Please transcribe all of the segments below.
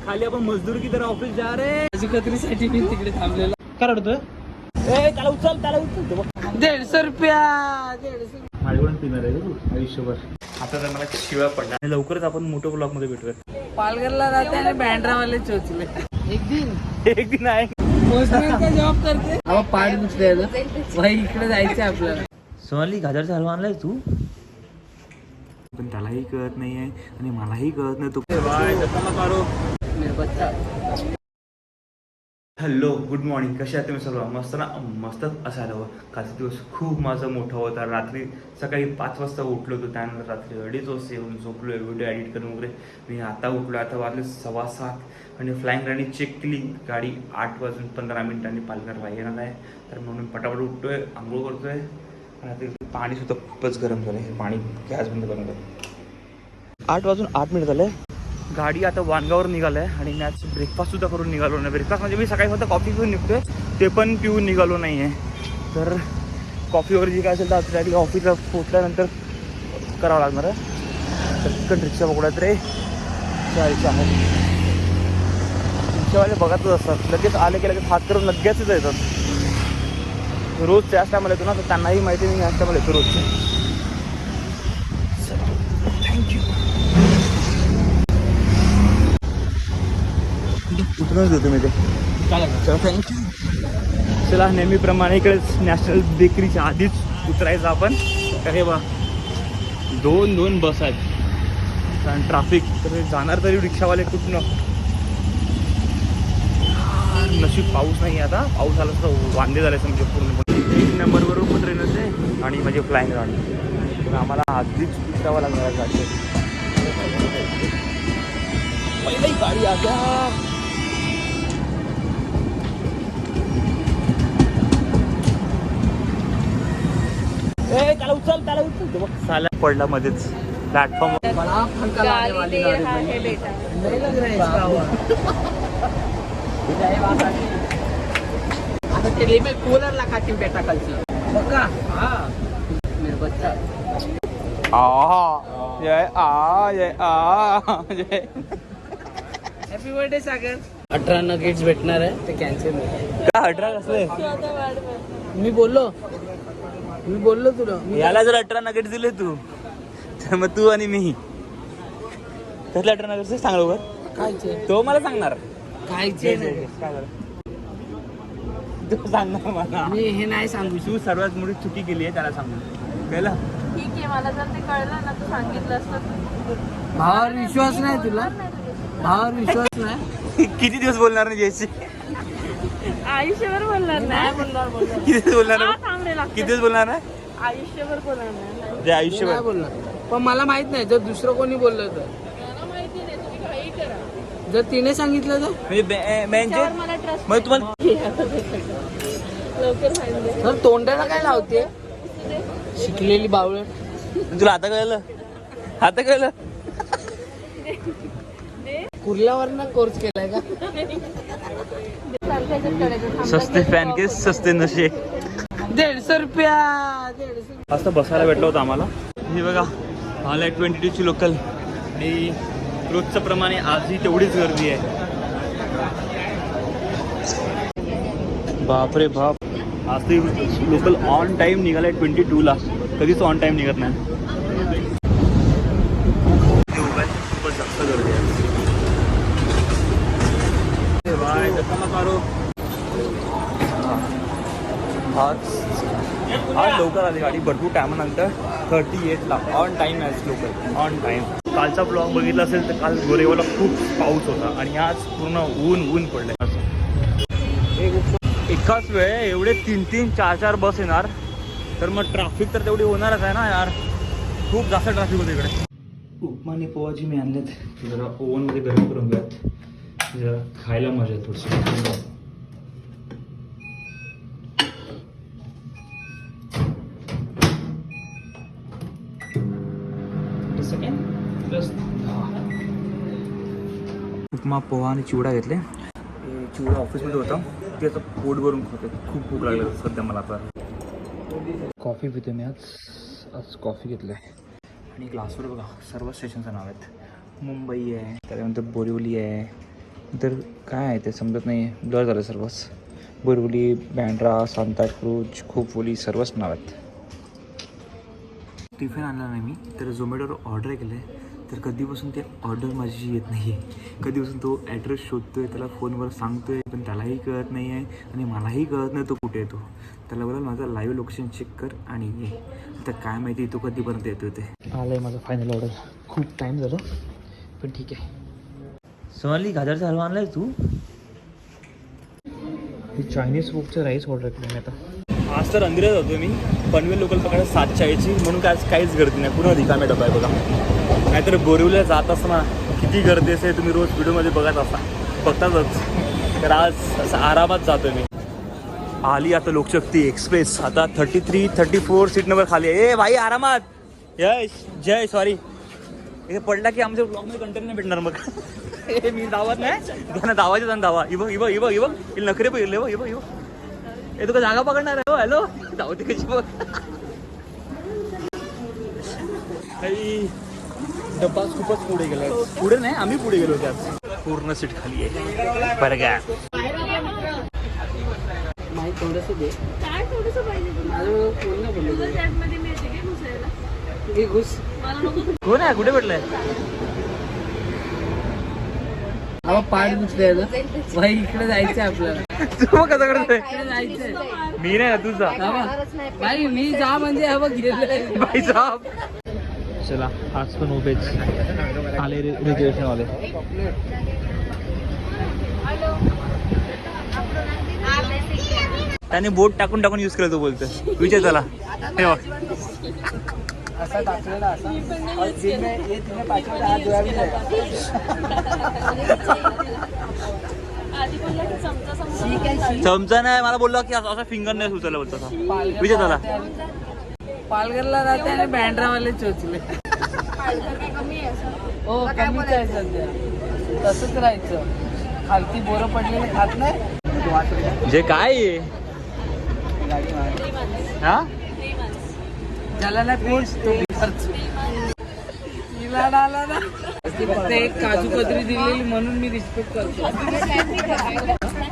खाली आपण मजदूर की तरह ऑफिस जा रे कत्रीसाठी मी तिकडे थांबलेलो. काय रडतोय? त्याला उचल 150 रुपया. 150. माझ्याकडून पिणार आहे तू आयुष्यभर. आता तर मला शिव्या पडला. लवकरच आपण मोठं ब्लॉग मध्ये भेटूया. पालघरला राहते आणि बँड्रावाले चोचले. एक दिन आहे. पोस्टमॅनचा जॉब करते. अहो पाठ दुसरे भाई इकडे जायचं आपल्याला. सोनाली गाजरचा हलवा आणलाय तू? पण त्यालाही कळत नाहीये आणि मलाही कळत नाही. तू हॅलो गुड मॉर्निंग. कसे आहात तुम्ही सर्व? मस्त ना? मस्तच असायला हवं. कालचा दिवस खूप माझा मोठा होता. रात्री सकाळी 5 वाजता उठलो होतो. त्यानंतर रात्री 2:30 वाजता येऊन झोपलो. व्हिडिओ एडिट करून वगैरे मी आता उठलो. आता वाजले 7:15 आणि फ्लाईंग राणी चेक केली. गाडी 8:15 पालघरला येणार आहे. तर म्हणून पटापट उठतोय, आंघोळ करतोय. आणि पाणी सुद्धा खूपच गरम झालं आहे. पाणी गॅस बंद करून झालं. 8:08 झाले. गाडी आता वानगावर निघालं आहे आणि मी आज ब्रेकफास्टसुद्धा करून निघालो नाही. ब्रेकफास्ट म्हणजे मी सकाळी फक्त कॉफी पिऊन निघतोय, ते पण पिऊन निघालो नाही आहे. तर कॉफी वगैरे जी काय असेल तर आपल्याला ऑफिसला पोचल्यानंतर करावं लागणार आहे. तर रिक्षा पकडत रे. रिक्षा आहे. रिक्षावाले बघतच असतात. लगेच आले की लगेच हात करून लगेचच येतात. रोज त्याच टायमाला येतो ना, तर त्यांनाही माहिती मी ह्याच टायमाला येतो रोजचे. थँक्यू. उतरूनच देतो मी ते. चला थँक्यू. चला नेहमीप्रमाणे इकडेच नॅशनल बेकरीच्या आधीच उतरायचं आपण. हे बा 2 बस आहेत कारण ट्रॅफिक. तर जाणार तरी रिक्षावाले कुठनं. नशीब पाऊस नाही आता. पाऊस आला तर वांदे झाले समजे पूर्णपणे. 1 नंबरवर उतरेनच आहे आणि माझी फ्लाईंग राहणार. तर आम्हाला आधीच उतरावं लागणार गाडी. पहिली गाडी आता त्याला उचल साला पडला मध्येच प्लॅटफॉर्म. कूलर ला काटी बेटा कलची बघा. मेरा बच्चा हॅपी बर्थडे सागर. 18 नगेट्स भेटणार आहे ते कॅन्सल. का 18 कसले? मी बोललो तुला. याला जर 18 नगेट दिले तू तर मग तू आणि मी त्यातले 18 नगेट सांगलो का? खायचे तो मला सांगणार. खायचे तू सांगणार मला. मी हे नाही सांगू. तू सर्वात मोठी चुकी केली आहे त्याला सांगून. कळलं? ठीक आहे, मला जर ते कळलं ना, तू सांगितलं असतं. भावावर विश्वास नाही तुला? भावावर विश्वास नाही? किती दिवस बोलणार नाही जयशी? आयुष्यभर बोलणार नाही. बोलणार किती दिवस बोलणार नाही? किती दिवस बोलणार नाही? आयुष्यभर बोलणार नाही. जे आयुष्यभर नाही बोलणार. पण मला माहित नाही जर दुसरं कोणी बोललं तर. मला माहिती नाही, तुम्ही काही करा. जर तिने सांगितलं तर त्याच्यावर मला ट्रस्ट. मग तुम्हाला लवकर सांगितलं. तर तोंडाला काय लावते शिकलेली बावळ. तुला आता कळलं? आता कळलं? कुर्ल्यावरनं कोर्स केलाय का? सस्ते फॅन के सस्ते नशे. 150 रुपया. 150. असं बसायला भेटलं होतं आम्हाला. हे बघा आला 22 ची लोकल आणि रोजच्या प्रमाणे आजही तेवढीच गर्दी आहे. बापरे बाप. आज ते लोकल ऑन टाईम निघालाय 22 ला. कधीच ऑन टाईम निघत नाही. खूपच जास्त गर्दी आहे. आज लवकर आली गाडी भरपूर टायमानंतर. 38 ला ऑन टाईम आहे लोकल. On time. कालचा ब्लॉग बघितला असेल तर काल गोरेगावला खूप पाऊस होता आणि आज पूर्ण ऊन पडलंय. एकाच वेळे एवढे 3-3, 4-4 बस येणार तर मग ट्रॅफिक तर तेवढी होणारच आहे ना यार. खूप जास्त ट्रॅफिक होतं इकडे. उपमा आणि पोहा जी मी आणलेत जरा ओव्हनमध्ये गरम करून घ्यात. जरा खायला मजा आहे थोडीशी. उपमा पोहा आणि चिवडा घेतले. चिवडा ऑफिसमध्ये होता त्याचं पोट भरून खाते. खूप भूक लागली सध्या मला. आता कॉफी पिते मी. आज कॉफी घेतलं आहे आणि ग्लासवर बघा सर्व स्टेशनचं नाव आहेत. मुंबई आहे, त्याच्यानंतर बोरिवली आहे, तर काय आहे ते समजत नाही आहे, ब्लर झालं सर्वच. बोरिवली, बँड्रा, सांताक्रूज, खोपोली सर्वच नाव आहेत. टिफिन आणला नाही मी, तर झोमॅटोवर ऑर्डर केलं आहे. तर कधीपासून ते ऑर्डर माझी येत नाही आहे. कधीपासून तो ॲड्रेस शोधतो आहे, त्याला फोनवर सांगतो आहे, पण त्यालाही कळत नाही आहे आणि मलाही कळत नाही तो कुठे येतो. त्याला बोला माझं लाईव्ह लोकेशन चेक कर आणि ये. आता काय माहिती तो कधीपर्यंत येतो ते. आलं आहे माझं फायनल ऑर्डर. खूप टाईम झालं पण ठीक आहे. सोनाली गाजरचा हलवा आणला आहे तू? हे चायनीज फूडचं राईस ऑर्डर केलं मी आता. आज तर अंधेरीला जातो मी. पनवेल लोकल पकडा 7:40 म्हणून काय आज काहीच गर्दी नाही, पूर्ण रिकामे डबा आहे बघा. नाहीतर बोरिवलीला जात असताना किती गर्दी असेल तुम्ही रोज व्हिडिओमध्ये बघतातच. तर आज असं आरामात जातो मी. आली आता लोकशक्ती एक्सप्रेस. आता 33, 34 सीट नंबर खाली आहे. ए भाई आरामात. जय सॉरी. इथे पडला की आमच्या ब्लॉगमध्ये कंटेंट नाही भेटणार मग. हे मी दावत नाही त्यांना दावायचं जाण दावा. इव नखरे पहिले इव हे तुका जागा पकडणार आहे. हो हॅलो धावते कशी बघ. डब्बा खूपच पुढे गेला. पुढे नाही आम्ही पुढे गेलो त्यात. पूर्ण सीट खाली आहे बरं का. थोडंसं दे. काय थोडंसं पाहिजे तुला? माझं पूर्ण बोललो. तुझं चॅटमध्ये मिळते काय घुसायला? घे घुस. मला नको. कोण आहे कुठे भेटलाय? अहो पाठ घुसले ना भाई. इकडे जायचंय आपल्याला. तू मग कसं करतोय? इकडे जायचंय मी नाही तुझा भाई. मी जा म्हणजे हवं गेले भाई साहब. चला आज पण उभेच आले रिझर्वेशन वाले. त्याने बोट टाकून टाकून यूज केलं तो बोलतोय. विचार चला हे बघ. असा टाकलेला असा. आधी बोलला की चमचा चमचा नाही मला बोलला की असं फिंगर नाही सुचवलं बोलतो. विचार चला. पालघरला राहते आणि बँड्रावाले चोचले. हो कमीच आहे सध्या. तसंच राहायचं. खालती बोरं पडलेले खात नाही. जे काय आहे हा ज्याला नाही पोच तो आला ना. फक्त एक काजू कतरी दिलेली म्हणून मी रिस्पेक्ट करतो.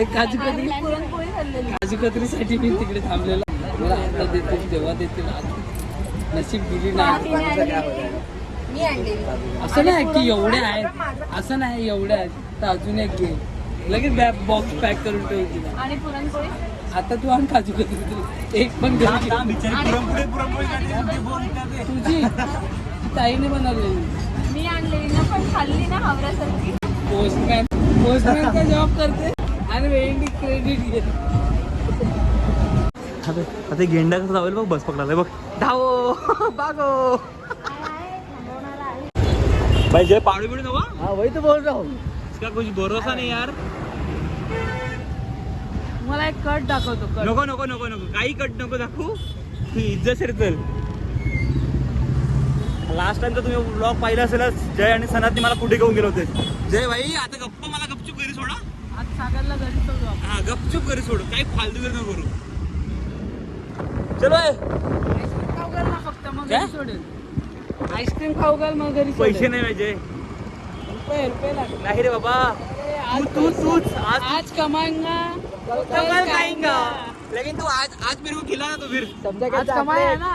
एक काजू कतरी. काजू कतरीसाठी मी तिकडे थांबलेला. मला आता देतील तेव्हा देतील. नशीब दिली नाही. असं नाही की एवढे आहेत. असं नाही एवढे आहेत तर अजून एक घे. लगेच बॉक्स पॅक करून ठेवू तिला. आणि पुरणपोळी. आता तू आण काजू कतरी. एक पण घरी तुझी ताईने बनवलेली. मी आणलेली ना पण खाल्ली ना हावऱ्यासारखी. पोस्टमॅनचा जॉब करते आणि वेळी क्रेडिट घेते. आता गेंडा कसं धावेल बघ. बस पकडायला बघ. धावो बागो भाई. जय पाडू बिडू नको. हाँ वही तो बोल रहा हूँ. इसका कुछ भरोसा नहीं यार. मला एक कट दाखवतो. कट नको नको नको नको काही कट नको दाखवू. इज्जत चल. लास्ट टाइम तर तुम्ही ब्लॉग पाहिला असेलच. जय आणि सनातने मला कुठे घेऊन गेले होते. जय भाई आता गप्पा मला गपचूप घरी सोडा. आज सागरला घरी सोडू आपण. हा गपचूप घरी सोड. काही फालतू नको करू. चलो आईस्क्रीम खाऊ घाल ना फक्त मग घरी सोडेल. आईस्क्रीम खाऊ घाल मग घरी सोडेल. पैसे नाही पाहिजे. रुपये लागले. नाही रे बाबा. तूच आज कमाएंगा कल खाएंगा. लेकिन तू आज मेरे को खिला ना तो फिर. आज कमाया ना.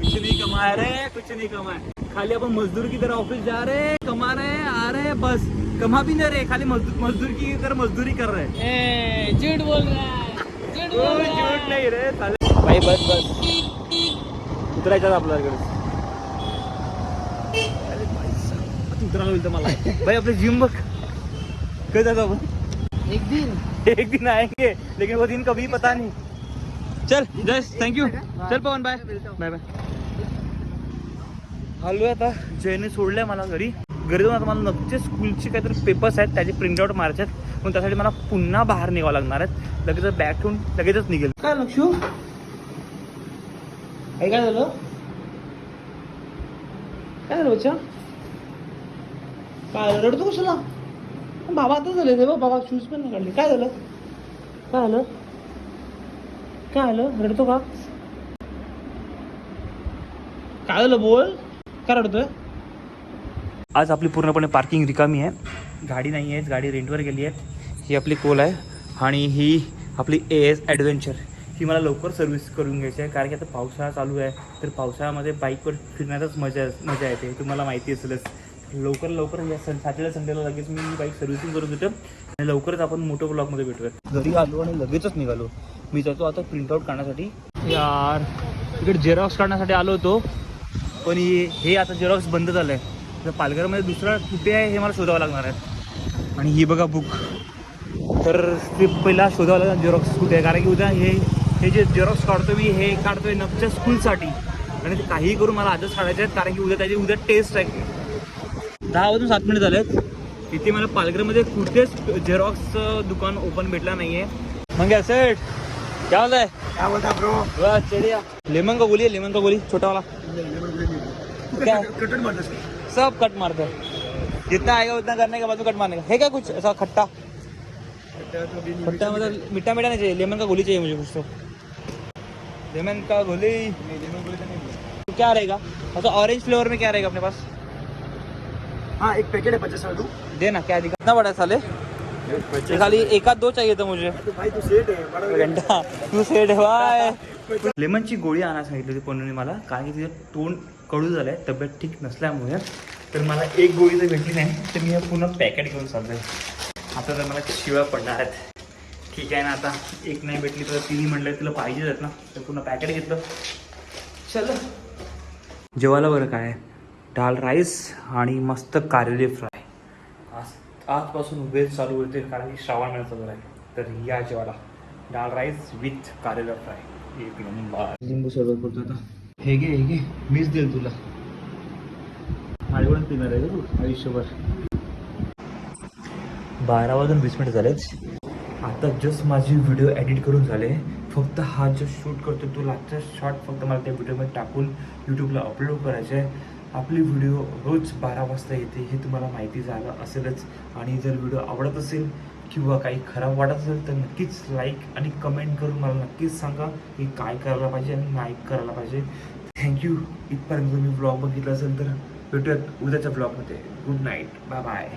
कुछ नहीं कमाया रे. कुछ नहीं कमाया. खाली अपन मजदूर की तरह ऑफिस जा रहे कमा रहे आ रहे बस. कमा भी नहीं रहे खाली मजदूर की तरह मजदूरी कर रहे. झूठ बोल रहा है. झूठ नाही रे भाई. बस उतरायचं आपल्याकडे. उतरायला होईल तर मला भाई. आपली जिम बघ. कधी जातो आपण? एक दिन आएंगे लेकिन वो दिन कभी पता नहीं. चल जय थँक्यू. चल पवन बाय बाय बाय. आलोय आता. जयने सोडलंय मला घरी जाऊन. आता मला नक्कीच स्कूलचे काहीतरी पेपर्स आहेत त्याचे प्रिंटआउट मारायचे आहेत. पण त्यासाठी मला पुन्हा बाहेर निघावं लागणार आहेत. लगेच बॅग ठेवून लगेचच निघेल. काय लक्षू काय झालं? काय झालं बच्चा? काय रडतो कशाला? बाबा आता झाले रे बाबा. शूज पण नाही काढले. काय झालं? काय झालं? काय झालं? रडतो का? काय झालं बोल. काय रडतोय? आज आपली पूर्णपणे पार्किंग रिकामी आहे, गाडी नाही आहे, गाडी रेंटवर गेली आहे. ही आपली कोल आहे आणि ही आपली AS ॲडव्हेंचर. ही मला लवकर सर्व्हिस करून घ्यायची आहे, कारण की आता पावसाळा चालू आहे. तर पावसाळ्यामध्ये बाईकवर फिरण्यातच मजा येते, तुम्हाला माहिती असेलच. लवकर या सॅटर्डे संडेला लगेच मी बाईक सर्व्हिसिंग करून घेतो आणि लवकरच आपण मोठं ब्लॉगमध्ये भेटूया. घरी आलो आणि लगेचच निघालो. मी जातो आता प्रिंटआउट काढण्यासाठी. यार इकडे जेरॉक्स काढण्यासाठी आलो होतो, पण हे आता जेरॉक्स बंद झालं आहे. तर पालघरमध्ये दुसरा कुठे आहे हे मला शोधावं लागणार आहे. आणि ही बघा बुक, तर ते पहिला शोधावं लागणार जेरॉक्स कुठे आहे, कारण की उद्या हे जे जेरॉक्स काढतो मी, हे काढतो आहे नगच्या स्कूलसाठी. आणि ते काहीही करून मला आजच काढायचे आहेत, कारण की उद्या टेस्ट आहे. 10 वाजून 7 मिनिट झाले आहेत. इथे मला पालघरमध्ये कुठेच जेरॉक्सचं दुकान ओपन भेटला नाही आहे. मग सेट क्या होता है? क्या बोलता ब्रो? बस चढ़िया. लेमन का गोली है, लेमन का गोली छोटा वाला. क्या कटन मारता है. सब कट मारते हैं, जितना आएगा उतना करने के बाद में कट मारने का है. क्या कुछ ऐसा खट्टा मतलब मीठा नहीं चाहिए, लेमन का गोली चाहिए मुझे कुछ. तो लेमन का गोली तो क्या रहेगा, अच्छा ऑरेंज फ्लेवर में क्या रहेगा अपने पास? हाँ एक पैकेट है 50 का. देना क्या दिखा, कितना बड़ा है साले? खाली एक आध दो चाहिए था मुझे. तो भाई तू सेट है बड़ा घंटा तू सेट है बाय. लेमनची गोळी आणायला सांगितली होती पन्नूने मला, कारण की तिचं तोंड कडू झालं आहे तब्येत ठीक नसल्यामुळे. तर मला एक गोळी जर भेटली नाही तर मी हे पूर्ण पॅकेट घेऊन चालतो. आता तर मला शिव्या पडणार आहेत. ठीक आहे ना, आता एक नाही भेटली तर तिन्ही म्हणलं तिला पाहिजेच आहेत ना, तर पूर्ण पॅकेट घेतलं. चल जेवायला बरं काय, डाळ राईस आणि मस्त कारले फ्राय. आजपासून वेज चालू होते, कारण की श्रावण महिना चालू आहे. तर या जेवायला डाळ राईस विथ कारला फ्राय, एक नंबर. लिंबू सरबत करतो आता. हे घे मीच देईल तुला, माझ्याकडून पिणार आहे तू आयुष्यभर. 12 वाजून 20 मिनिट झालेच. आता जस्ट माझी व्हिडिओ एडिट करून झाले. फक्त हा जो शूट करतो तो लास्टचा शॉट फक्त मला त्या व्हिडिओमध्ये टाकून यूट्यूबला अपलोड करायचं आहे. आपली व्हिडिओ रोज 12 वाजता येते, हे तुम्हाला माहिती झालं असेलच. आणि जर व्हिडिओ आवडत असेल किंवा काही खराब वाटत असेल तर नक्कीच लाईक आणि कमेंट करून मला नक्कीच सांगा की काय करायला पाहिजे आणि नाही करायला पाहिजे. थँक्यू. इथपर्यंत तुम्ही ब्लॉग बघितला असेल तर भेटूयात उद्याच्या ब्लॉगमध्ये. Good night, bye bye.